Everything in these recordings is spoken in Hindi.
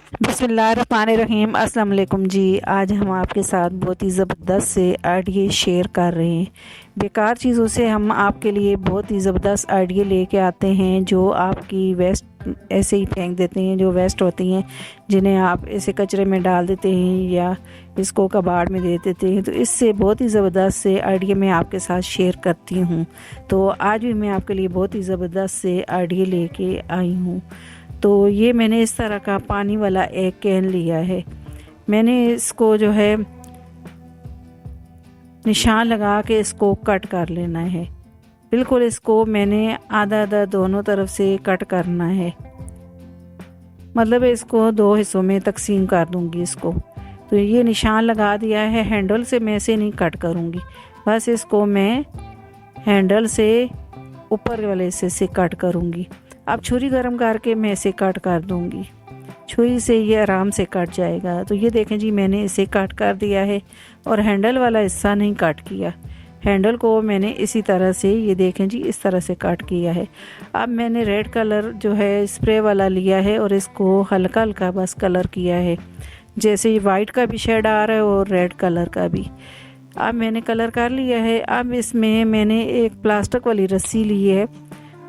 बिस्मिल्लाहिर्रहमानिर्रहीम। अस्सलाम वालेकुम जी। आज हम आपके साथ बहुत ही ज़बरदस्त से आइडिया शेयर कर रहे हैं। बेकार चीज़ों से हम आपके लिए बहुत ही ज़बरदस्त आइडिया लेके आते हैं जो आपकी वेस्ट ऐसे ही फेंक देते हैं, जो वेस्ट होती हैं जिन्हें आप ऐसे कचरे में डाल देते हैं या इसको कबाड़ में दे देते हैं। तो इससे बहुत ही ज़बरदस्त से आइडिया मैं आपके साथ शेयर करती हूँ। तो आज भी मैं आपके लिए बहुत ही ज़बरदस्त से आइडिया लेके आई हूँ। तो ये मैंने इस तरह का पानी वाला एक कैन लिया है। मैंने इसको जो है निशान लगा के इसको कट कर लेना है। बिल्कुल इसको मैंने आधा आधा दोनों तरफ से कट करना है, मतलब इसको दो हिस्सों में तकसीम कर दूंगी इसको। तो ये निशान लगा दिया है। हैंडल से मैं इसे नहीं कट करूंगी, बस इसको मैं हैंडल से ऊपर वाले हिस्से से कट करूंगी। अब छुरी गर्म करके मैं इसे कट कर दूंगी। छुरी से ये आराम से कट जाएगा। तो ये देखें जी, मैंने इसे कट कर दिया है और हैंडल वाला हिस्सा नहीं कट किया। हैंडल को मैंने इसी तरह से, ये देखें जी, इस तरह से कट किया है। अब मैंने रेड कलर जो है स्प्रे वाला लिया है और इसको हल्का हल्का बस कलर किया है, जैसे ये वाइट का भी शेड आ रहा है और रेड कलर का भी। अब मैंने कलर कर लिया है। अब इसमें मैंने एक प्लास्टिक वाली रस्सी ली है,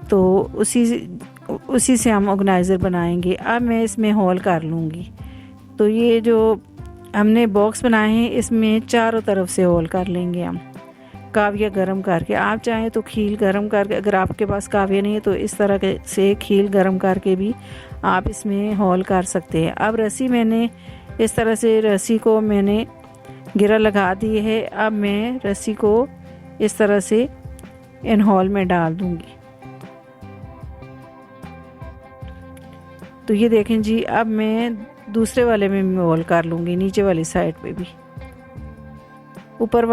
तो उसी से हम ऑर्गेनाइज़र बनाएंगे। अब मैं इसमें होल कर लूँगी। तो ये जो हमने बॉक्स बनाए हैं इसमें चारों तरफ से होल कर लेंगे हम, काविया गरम करके। आप चाहें तो खील गरम करके, अगर आपके पास काविया नहीं है तो इस तरह से खील गरम करके भी आप इसमें होल कर सकते हैं। अब रस्सी मैंने इस तरह से, रस्सी को मैंने गिरा लगा दी है। अब मैं रस्सी को इस तरह से इन होल में डाल दूँगी। तो ये देखें जी, अब मैं दूसरे वाले में होल कर लूँगी, नीचे वाली साइड पे भी, ऊपर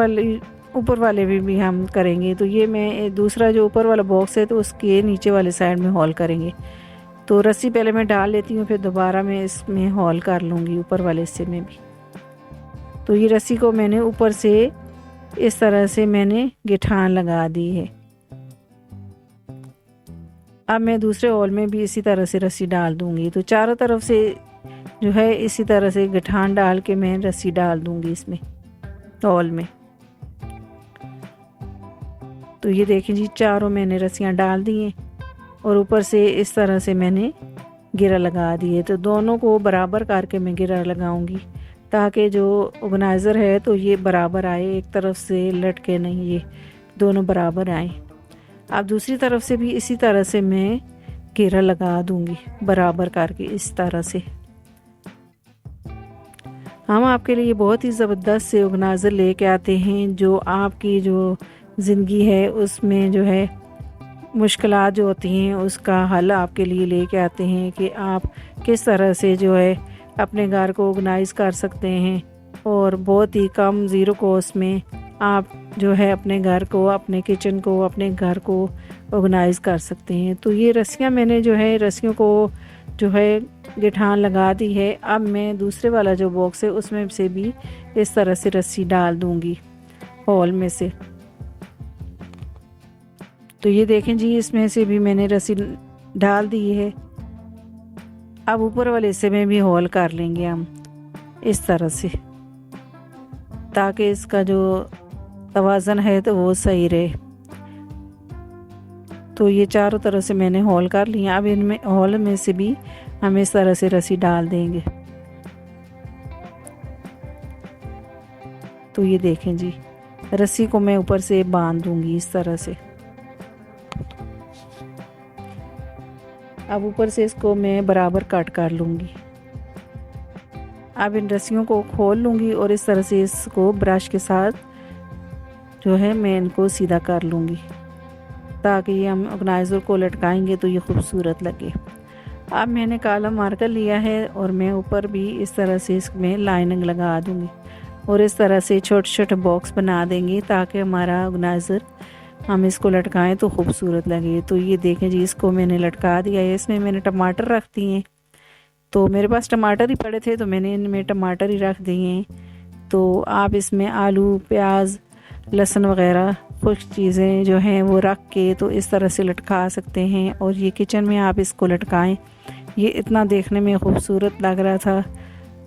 वाले भी हम करेंगे। तो ये मैं दूसरा जो ऊपर वाला बॉक्स है तो उसके नीचे वाले साइड में होल करेंगे। तो रस्सी पहले मैं डाल लेती हूँ, फिर दोबारा मैं इसमें होल कर लूँगी ऊपर वाले हिस्से में भी। तो ये रस्सी को मैंने ऊपर से इस तरह से मैंने गिठान लगा दी है। अब मैं दूसरे होल में भी इसी तरह से रस्सी डाल दूंगी। तो चारों तरफ से जो है इसी तरह से गठान डाल के मैं रस्सी डाल दूंगी इसमें होल में। तो ये देखें जी, चारों मैंने रस्सियाँ डाल दी हैं और ऊपर से इस तरह से मैंने गिरा लगा दिए। तो दोनों को बराबर करके मैं गिरा लगाऊंगी ताकि जो ऑर्गेनाइज़र है तो ये बराबर आए, एक तरफ से लटके नहीं, ये दोनों बराबर आए। अब दूसरी तरफ से भी इसी तरह से मैं घेरा लगा दूंगी बराबर करके इस तरह से। हम आपके लिए बहुत ही ज़बरदस्त से ऑर्गेनाइज़र लेके आते हैं जो आपकी जो ज़िंदगी है उसमें जो है मुश्किलात जो होती हैं उसका हल आपके लिए लेके आते हैं कि आप किस तरह से जो है अपने घर को ऑर्गेनाइज़ कर सकते हैं और बहुत ही कम ज़ीरो कॉस्ट में आप जो है अपने घर को, अपने किचन को, अपने घर को ऑर्गेनाइज़ कर सकते हैं। तो ये रस्सियाँ मैंने जो है रस्सियों को जो है गिठान लगा दी है। अब मैं दूसरे वाला जो बॉक्स है उसमें से भी इस तरह से रस्सी डाल दूंगी होल में से। तो ये देखें जी, इसमें से भी मैंने रस्सी डाल दी है। अब ऊपर वाले हिस्से में भी होल कर लेंगे हम इस तरह से, ताकि इसका जो तवाज़न है तो वो सही रहे। तो ये चारों तरफ से मैंने होल कर लिया। अब इनमें होल में से भी हम इस तरह से रस्सी डाल देंगे। तो ये देखें जी, रस्सी को मैं ऊपर से बांध दूंगी इस तरह से। अब ऊपर से इसको मैं बराबर कट कर लूँगी। अब इन रस्सियों को खोल लूँगी और इस तरह से इसको ब्रश के साथ जो है मैं इनको सीधा कर लूँगी ताकि हम ऑर्गेनाइज़र को लटकाएंगे तो ये खूबसूरत लगे। अब मैंने काला मार्कर लिया है और मैं ऊपर भी इस तरह से इसमें लाइनिंग लगा दूँगी और इस तरह से छोटे छोटे बॉक्स बना देंगे ताकि हमारा ऑर्गेनाइज़र हम इसको लटकाएं तो खूबसूरत लगे। तो ये देखें जी, इसको मैंने लटका दिया है। इसमें मैंने टमाटर रख दिए हैं, तो मेरे पास टमाटर ही पड़े थे तो मैंने इनमें टमाटर ही रख दिए हैं। तो आप इसमें आलू, प्याज, लहसुन वगैरह कुछ चीज़ें जो हैं वो रख के तो इस तरह से लटका सकते हैं। और ये किचन में आप इसको लटकाएं ये इतना देखने में खूबसूरत लग रहा था।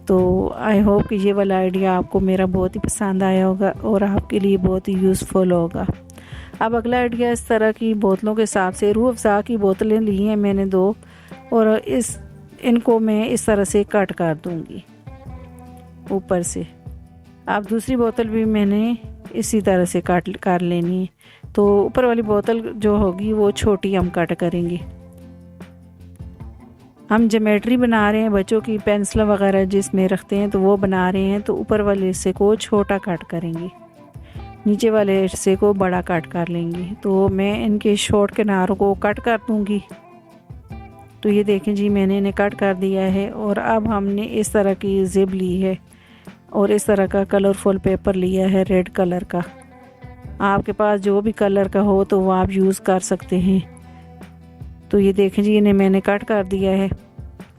तो आई होप कि ये वाला आइडिया आपको मेरा बहुत ही पसंद आया होगा और आपके लिए बहुत ही यूज़फुल होगा। अब अगला आइडिया इस तरह की बोतलों के हिसाब से रूह अफ़ज़ा की बोतलें ली हैं मैंने 2, और इनको मैं इस तरह से कट कर दूंगी ऊपर से। अब दूसरी बोतल भी मैंने इसी तरह से काट कर लेनी है। तो ऊपर वाली बोतल जो होगी वो छोटी हम कट करेंगे। हम ज्योमेट्री बना रहे हैं, बच्चों की पेंसिल वगैरह जिसमें रखते हैं तो वो बना रहे हैं, तो ऊपर वाले हिस्से को छोटा कट करेंगे, नीचे वाले हिस्से को बड़ा कट कर लेंगे। तो मैं इनके शॉर्ट किनारों को कट कर दूंगी। तो ये देखें जी, मैंने इन्हें कट कर दिया है। और अब हमने इस तरह की ज़िप ली है और इस तरह का कलरफुल पेपर लिया है रेड कलर का। आपके पास जो भी कलर का हो तो वो आप यूज़ कर सकते हैं। तो ये देखें जी, इन्हें मैंने कट कर दिया है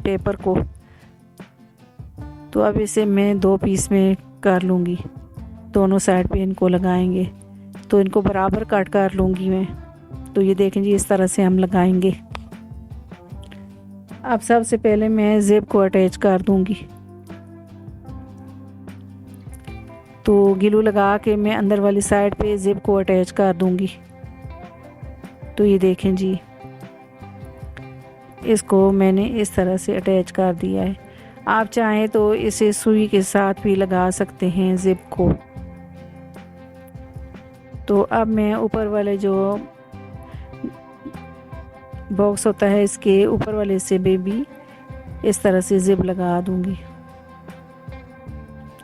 पेपर को। तो अब इसे मैं 2 पीस में कर लूँगी, दोनों साइड पे इनको लगाएंगे। तो इनको बराबर कट कर लूँगी मैं। तो ये देखें जी, इस तरह से हम लगाएंगे। अब सबसे पहले मैं ज़िप को अटैच कर दूँगी। तो ग्लू लगा के मैं अंदर वाली साइड पे ज़िप को अटैच कर दूँगी। तो ये देखें जी, इसको मैंने इस तरह से अटैच कर दिया है। आप चाहें तो इसे सुई के साथ भी लगा सकते हैं ज़िप को। तो अब मैं ऊपर वाले जो बॉक्स होता है इसके ऊपर वाले हिस्से में भी इस तरह से ज़िप लगा दूंगी।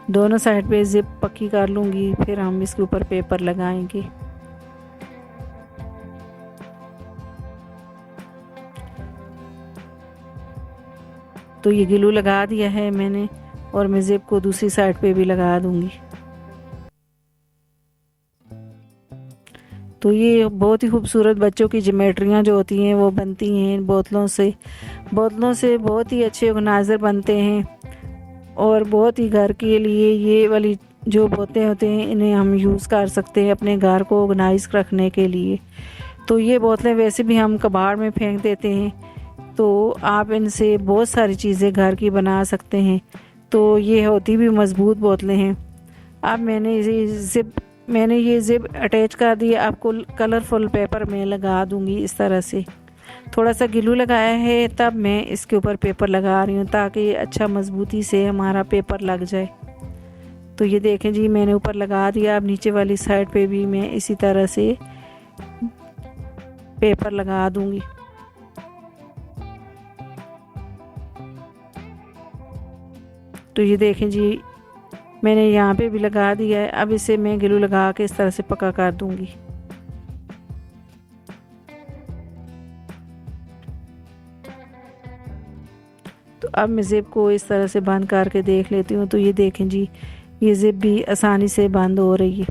दोनों साइड पे ज़िप पक्की कर लूँगी, फिर हम इसके ऊपर पेपर लगाएंगे। तो ये ग्लू लगा दिया है मैंने और मैं ज़िप को दूसरी साइड पे भी लगा दूंगी। तो ये बहुत ही खूबसूरत बच्चों की ज्योमेट्रियाँ जो होती हैं वो बनती हैं बोतलों से बहुत ही अच्छे ऑर्गेनाइज़र बनते हैं। और बहुत ही घर के लिए ये वाली जो बोतलें होते हैं इन्हें हम यूज़ कर सकते हैं अपने घर को ऑर्गेनाइज रखने के लिए। तो ये बोतलें वैसे भी हम कबाड़ में फेंक देते हैं, तो आप इनसे बहुत सारी चीज़ें घर की बना सकते हैं। तो ये होती भी मज़बूत बोतलें हैं। अब मैंने ये ज़िप अटैच कर दी। आपको कलरफुल पेपर में लगा दूंगी इस तरह से। थोड़ा सा ग्लू लगाया है, तब मैं इसके ऊपर पेपर लगा रही हूँ ताकि अच्छा मज़बूती से हमारा पेपर लग जाए। तो ये देखें जी, मैंने ऊपर लगा दिया। अब नीचे वाली साइड पे भी मैं इसी तरह से पेपर लगा दूंगी। तो ये देखें जी, मैंने यहाँ पे भी लगा दिया है। अब इसे मैं ग्लू लगा के इस तरह से पक्का कर दूंगी। तो अब मैं ज़िप को इस तरह से बंद करके देख लेती हूँ। तो ये देखें जी, ये ज़िप भी आसानी से बंद हो रही है।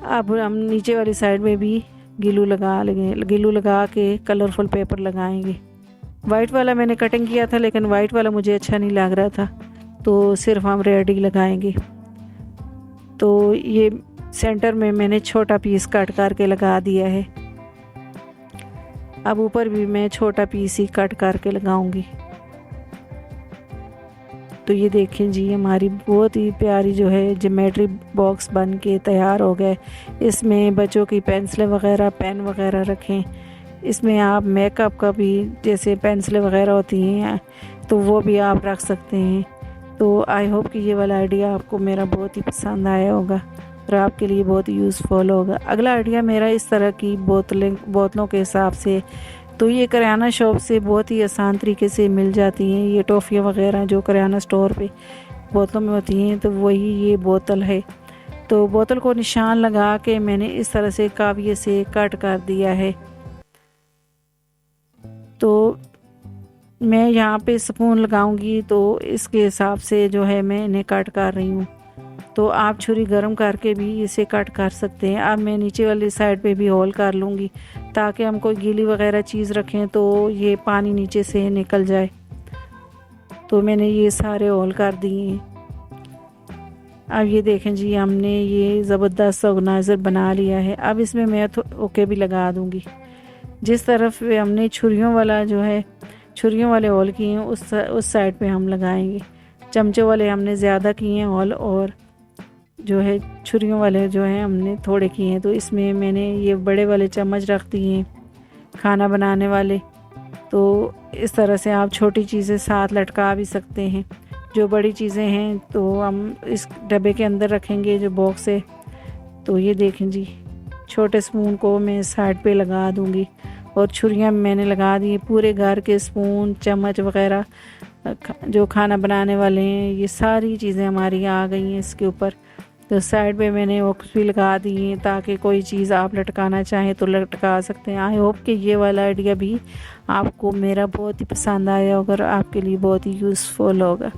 अब हम नीचे वाली साइड में भी ग्लू लगा के कलरफुल पेपर लगाएंगे। वाइट वाला मैंने कटिंग किया था, लेकिन वाइट वाला मुझे अच्छा नहीं लग रहा था, तो सिर्फ हम रेड ही लगाएंगे। तो ये सेंटर में मैंने छोटा पीस कट करके लगा दिया है। अब ऊपर भी मैं छोटा पीस ही कट करके लगाऊंगी। तो ये देखें जी, हमारी बहुत ही प्यारी जो है ज्योमेट्री बॉक्स बन के तैयार हो गए। इसमें बच्चों की पेंसिलें वगैरह, पेन वगैरह रखें। इसमें आप मेकअप का भी, जैसे पेंसिलें वगैरह होती हैं, तो वो भी आप रख सकते हैं। तो आई होप कि ये वाला आइडिया आपको मेरा बहुत ही पसंद आया होगा और आपके लिए बहुत यूज़फुल होगा। अगला आइडिया मेरा इस तरह की बोतलों के हिसाब से, तो ये किराना शॉप से बहुत ही आसान तरीके से मिल जाती हैं। ये टॉफ़ियाँ वगैरह जो किराना स्टोर पे बोतलों में होती हैं, तो वही ये बोतल है। तो बोतल को निशान लगा के मैंने इस तरह से काविये से कट कर दिया है। तो मैं यहाँ पे स्पून लगाऊंगी, तो इसके हिसाब से जो है मैं इन्हें कट कर रही हूँ। तो आप छुरी गर्म करके भी इसे कट कर सकते हैं। अब मैं नीचे वाली साइड पे भी होल कर लूँगी ताकि हम कोई गीली वगैरह चीज़ रखें तो ये पानी नीचे से निकल जाए। तो मैंने ये सारे होल कर दिए हैं। अब ये देखें जी, हमने ये ज़बरदस्त ऑर्गेनाइज़र बना लिया है। अब इसमें मैं ओके भी लगा दूँगी। जिस तरफ हमने छुरियों वाला जो है छुरियों वाले होल किए हैं उस साइड पे हम लगाएंगे। चमचों वाले हमने ज़्यादा किए हैं होल, और जो है छुरियों वाले जो है हमने थोड़े किए हैं। तो इसमें मैंने ये बड़े वाले चम्मच रख दिए हैं खाना बनाने वाले। तो इस तरह से आप छोटी चीज़ें साथ लटका भी सकते हैं। जो बड़ी चीज़ें हैं तो हम इस डब्बे के अंदर रखेंगे जो बॉक्स है। तो ये देखें जी, छोटे स्पून को मैं साइड पे लगा दूंगी, और छुरियाँ मैंने लगा दी। पूरे घर के स्पून चम्मच वगैरह जो खाना बनाने वाले हैं, ये सारी चीज़ें हमारी आ गई हैं इसके ऊपर। तो साइड पे मैंने हुक्स भी लगा दी हैं ताकि कोई चीज़ आप लटकाना चाहें तो लटका सकते हैं। आई होप कि ये वाला आइडिया भी आपको मेरा बहुत ही पसंद आया होगा और आपके लिए बहुत ही यूज़फुल होगा।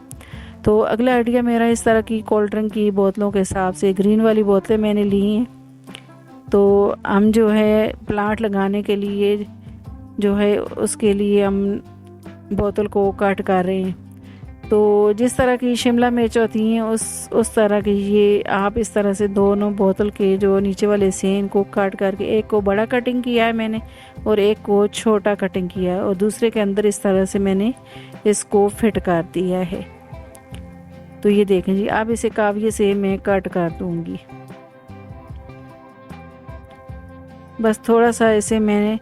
तो अगला आइडिया मेरा इस तरह की कोल्ड ड्रिंक की बोतलों के हिसाब से ग्रीन वाली बोतलें मैंने ली हैं। तो हम जो है प्लांट लगाने के लिए जो है उसके लिए हम बोतल को कट कर रहे हैं। तो जिस तरह की शिमला मिर्च होती हैं उस तरह की ये आप इस तरह से दोनों बोतल के जो नीचे वाले सेन को काट करके, एक को बड़ा कटिंग किया है मैंने और एक को छोटा कटिंग किया है, और दूसरे के अंदर इस तरह से मैंने इसको फिट कर दिया है। तो ये देखें जी, अब इसे काविये से मैं कट कर दूंगी। बस थोड़ा सा इसे मैंने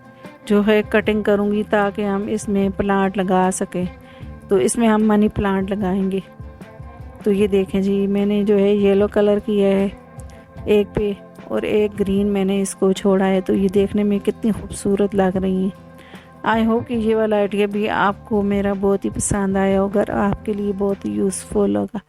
जो है कटिंग करूंगी ताकि हम इसमें प्लांट लगा सकें। तो इसमें हम मनी प्लांट लगाएंगे। तो ये देखें जी, मैंने जो है येलो कलर किया है एक पे, और एक ग्रीन मैंने इसको छोड़ा है। तो ये देखने में कितनी खूबसूरत लग रही हैं। आई होप कि ये वाला आइडिया भी आपको मेरा बहुत ही पसंद आया होगा और आपके लिए बहुत ही यूज़फुल होगा।